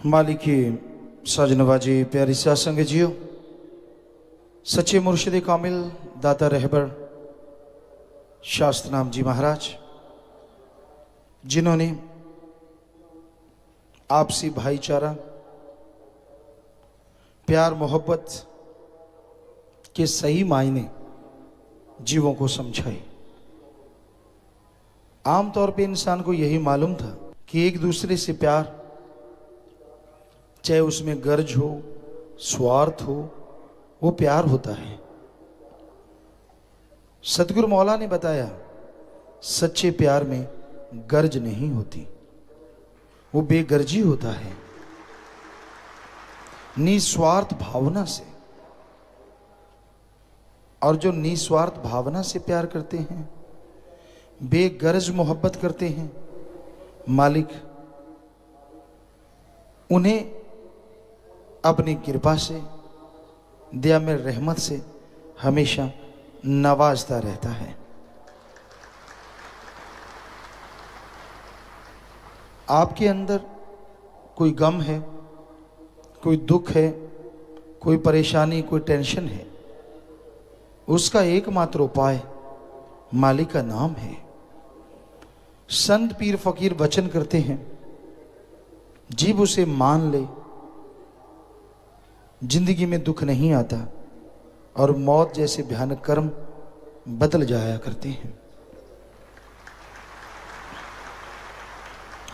मालिकी साजनवाजी प्यारी सासंग जियो, सच्चे मुर्शिद कामिल दाता रहबर शास्त्रनाम जी महाराज, जिन्होंने आपसी भाईचारा, प्यार मोहब्बत के सही मायने जीवों को समझाए। आमतौर पे इंसान को यही मालूम था कि एक दूसरे से प्यार, चाहे उसमें गर्ज हो, स्वार्थ हो, वो प्यार होता है। सतगुरु मौला ने बताया, सच्चे प्यार में गर्ज नहीं होती, वो बेगर्जी होता है, निस्वार्थ भावना से। और जो निस्वार्थ भावना से प्यार करते हैं, बेगर्ज मोहब्बत करते हैं, मालिक उन्हें अपनी कृपा से, दया में रहमत से हमेशा नवाजता रहता है। आपके अंदर कोई गम है, कोई दुख है, कोई परेशानी, कोई टेंशन है, उसका एकमात्र उपाय मालिक का नाम है। संत पीर फकीर वचन करते हैं, जीव उसे मान ले, जिंदगी में दुख नहीं आता और मौत जैसे भयानक कर्म बदल जाया करते हैं।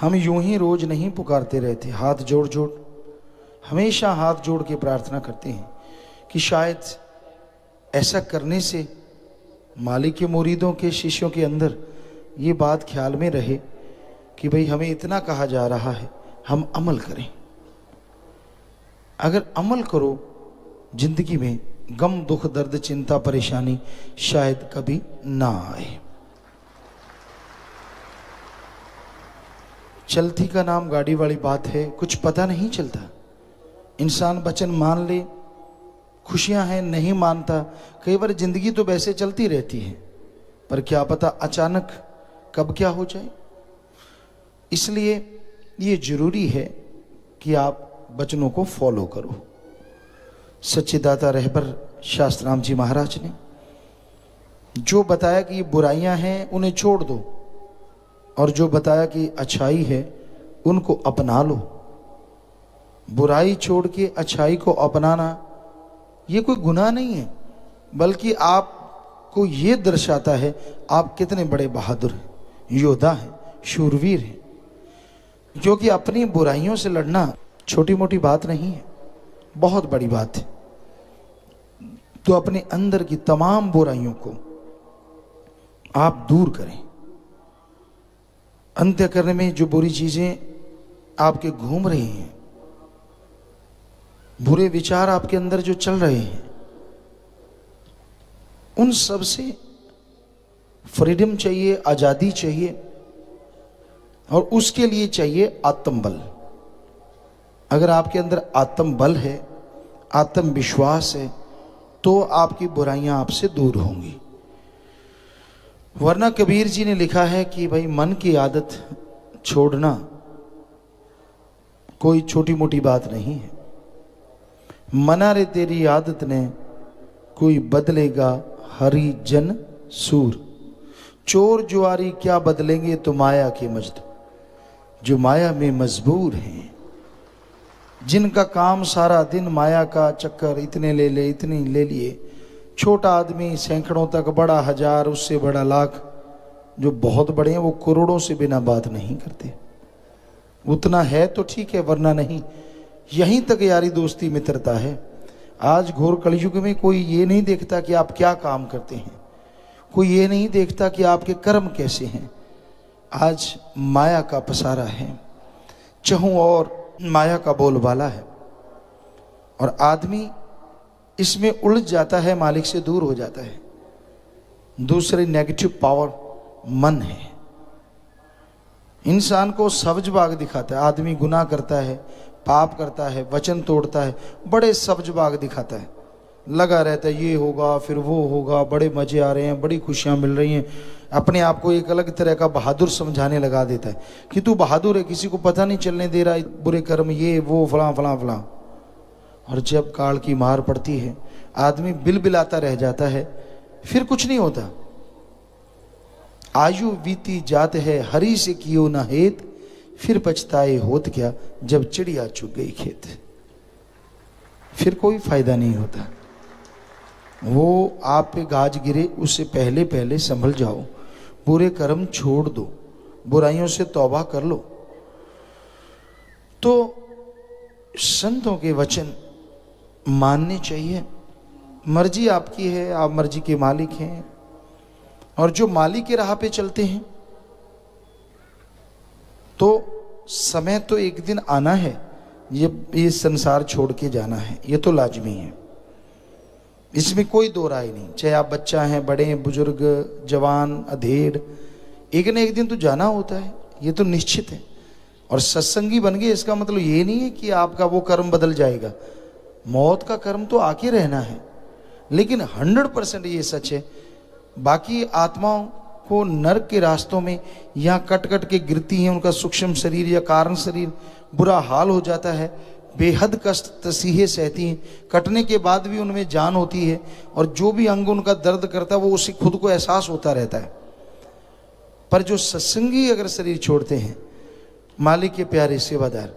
हम यूं ही रोज नहीं पुकारते रहते, हाथ जोड़ जोड़, हमेशा हाथ जोड़ के प्रार्थना करते हैं कि शायद ऐसा करने से मालिक के मुरीदों के, शिष्यों के अंदर ये बात ख्याल में रहे कि भाई हमें इतना कहा जा रहा है, हम अमल करें। अगर अमल करो, जिंदगी में गम, दुख, दर्द, चिंता, परेशानी शायद कभी ना आए। चलती का नाम गाड़ी वाली बात है, कुछ पता नहीं चलता। इंसान वचन मान ले, खुशियां हैं, नहीं मानता। कई बार जिंदगी तो वैसे चलती रहती है, पर क्या पता अचानक कब क्या हो जाए। इसलिए ये जरूरी है कि आप वचनों को फॉलो करो। सच्चे दाता रहबर शास्त्रनाम जी महाराज ने जो बताया कि बुराइयां हैं उन्हें छोड़ दो, और जो बताया कि अच्छाई है उनको अपना लो। बुराई छोड़ के अच्छाई को अपनाना ये कोई गुनाह नहीं है, बल्कि आपको ये दर्शाता है आप कितने बड़े बहादुर हैं, योद्धा हैं, शूरवीर हैं। क्योंकि अपनी बुराइयों से लड़ना छोटी मोटी बात नहीं है, बहुत बड़ी बात है। तो अपने अंदर की तमाम बुराइयों को आप दूर करें। अंत्य करने में जो बुरी चीजें आपके घूम रही हैं, बुरे विचार आपके अंदर जो चल रहे हैं, उन सब से फ्रीडम चाहिए, आजादी चाहिए, और उसके लिए चाहिए आत्मबल। अगर आपके अंदर आत्मबल है, आत्मविश्वास है, तो आपकी बुराइयां आपसे दूर होंगी। वरना कबीर जी ने लिखा है कि भाई मन की आदत छोड़ना कोई छोटी मोटी बात नहीं है। मना रे तेरी आदत ने, कोई बदलेगा हरि जन सूर। चोर जुआरी क्या बदलेंगे तो माया के मजदूर, जो माया में मजबूर हैं, जिनका काम सारा दिन माया का चक्कर, इतने ले ले, इतने ले लिए। छोटा आदमी सैकड़ों तक, बड़ा हजार, उससे बड़ा लाख, जो बहुत बड़े हैं वो करोड़ों से बिना बात नहीं करते। उतना है तो ठीक है, वरना नहीं। यहीं तक यारी दोस्ती मित्रता है। आज घोर कलयुग में कोई ये नहीं देखता कि आप क्या काम करते हैं, कोई ये नहीं देखता कि आपके कर्म कैसे हैं। आज माया का पसारा है, चहूं और माया का बोलबाला है, और आदमी इसमें उलझ जाता है, मालिक से दूर हो जाता है। दूसरी नेगेटिव पावर मन है, इंसान को सब्ज बाग दिखाता है। आदमी गुनाह करता है, पाप करता है, वचन तोड़ता है, बड़े सब्ज बाग दिखाता है, लगा रहता है, ये होगा फिर वो होगा, बड़े मजे आ रहे हैं, बड़ी खुशियां मिल रही हैं, अपने आप को एक अलग तरह का बहादुर समझाने लगा देता है कि तू बहादुर है, किसी को पता नहीं चलने दे रहा, बुरे कर्म ये वो फलां फलां फलां। और जब काल की मार पड़ती है, आदमी बिलबिलाता रह जाता है, फिर कुछ नहीं होता। आयु बीती जात है हरी से कियो ना हेत, फिर पछताए होत क्या जब चिड़िया चुग गई खेत। फिर कोई फायदा नहीं होता। वो आप पे गाज गिरे उससे पहले पहले संभल जाओ, बुरे कर्म छोड़ दो, बुराइयों से तौबा कर लो। तो संतों के वचन मानने चाहिए। मर्जी आपकी है, आप मर्जी के मालिक हैं, और जो मालिक के राह पे चलते हैं तो समय तो एक दिन आना है, ये संसार छोड़ के जाना है, ये तो लाजमी है, इसमें कोई दो राय नहीं। चाहे आप बच्चा हैं, बड़े हैं, बुजुर्ग, जवान, अधेड़, एक न एक दिन तो जाना होता है, ये तो निश्चित है। और सत्संगी बन गए इसका मतलब ये नहीं है कि आपका वो कर्म बदल जाएगा। मौत का कर्म तो आके रहना है, लेकिन 100% ये सच है, बाकी आत्माओं को नरक के रास्तों में यहाँ कट कट के गिरती हैं, उनका सूक्ष्म शरीर या कारण शरीर बुरा हाल हो जाता है, बेहद कष्ट तसीहे सहती हैं, कटने के बाद भी उनमें जान होती है, और जो भी अंग उनका दर्द करता है वो उसी खुद को एहसास होता रहता है। पर जो सत्संगी अगर शरीर छोड़ते हैं, मालिक के प्यारे सेवादार,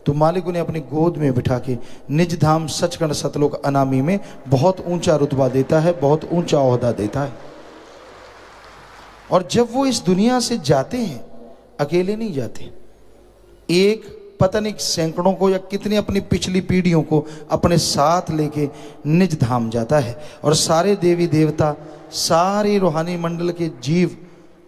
तो मालिक उन्हें अपनी गोद में बिठा के निज धाम सचखंड सतलोक अनामी में बहुत ऊंचा रुतबा देता है, बहुत ऊंचा ओहदा देता है। और जब वो इस दुनिया से जाते हैं, अकेले नहीं जाते, एक पता नहीं सैकड़ों को या कितनी अपनी पिछली पीढ़ियों को अपने साथ लेके निज धाम जाता है। और सारे देवी देवता, सारे रूहानी मंडल के जीव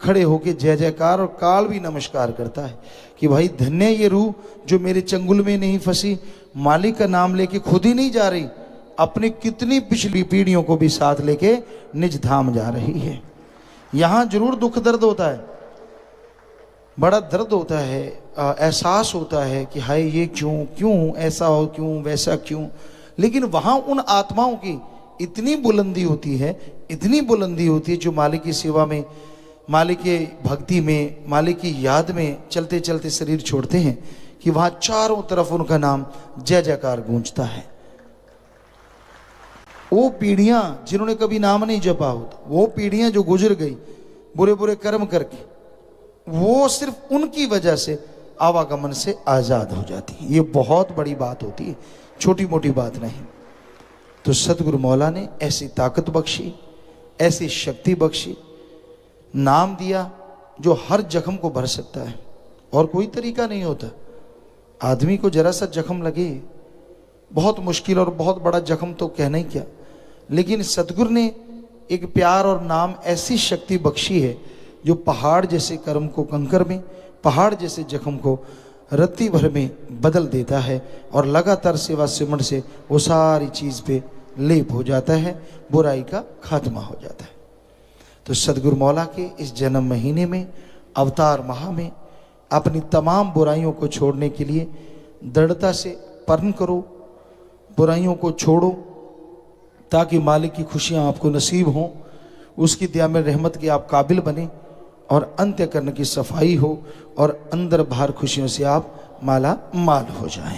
खड़े होके जय जयकार, और काल भी नमस्कार करता है कि भाई धन्य ये रूह जो मेरे चंगुल में नहीं फंसी, मालिक का नाम लेके खुद ही नहीं जा रही, अपनी कितनी पिछली पीढ़ियों को भी साथ लेके निज धाम जा रही है। यहां जरूर दुख दर्द होता है, बड़ा दर्द होता है, एहसास होता है कि हाय ये क्यों ऐसा हो, क्यों वैसा क्यों, लेकिन वहां उन आत्माओं की इतनी बुलंदी होती है, इतनी बुलंदी होती है, जो मालिक की सेवा में, मालिक के भक्ति में, मालिक की याद में चलते चलते शरीर छोड़ते हैं, कि वहां चारों तरफ उनका नाम जय जयकार गूंजता है। वो पीढ़ियां जिन्होंने कभी नाम नहीं जपा होता, वो पीढ़ियां जो गुजर गई बुरे बुरे कर्म करके, वो सिर्फ उनकी वजह से आवागमन से आजाद हो जाती है। ये बहुत बड़ी बात होती है, छोटी मोटी बात नहीं। तो सतगुरु मौला ने ऐसी ताकत बख्शी, ऐसी शक्ति बख्शी, नाम दिया जो हर जख्म को भर सकता है, और कोई तरीका नहीं होता। आदमी को जरा सा जख्म लगे, बहुत मुश्किल और बहुत बड़ा जख्म तो कहना ही क्या, लेकिन सतगुरु ने एक प्यार और नाम ऐसी शक्ति बख्शी है जो पहाड़ जैसे कर्म को कंकर में, पहाड़ जैसे जख्म को रत्ती भर में बदल देता है, और लगातार सेवा सिमरण से वो सारी चीज पे लेप हो जाता है, बुराई का खात्मा हो जाता है। तो सदगुरु मौला के इस जन्म महीने में, अवतार माह में, अपनी तमाम बुराइयों को छोड़ने के लिए दृढ़ता से प्रण करो, बुराइयों को छोड़ो, ताकि मालिक की खुशियां आपको नसीब हों, उसकी दया में रहमत के आप काबिल बने, और अंत्यकरण की सफाई हो, और अंदर बाहर खुशियों से आप माला माल हो जाएं।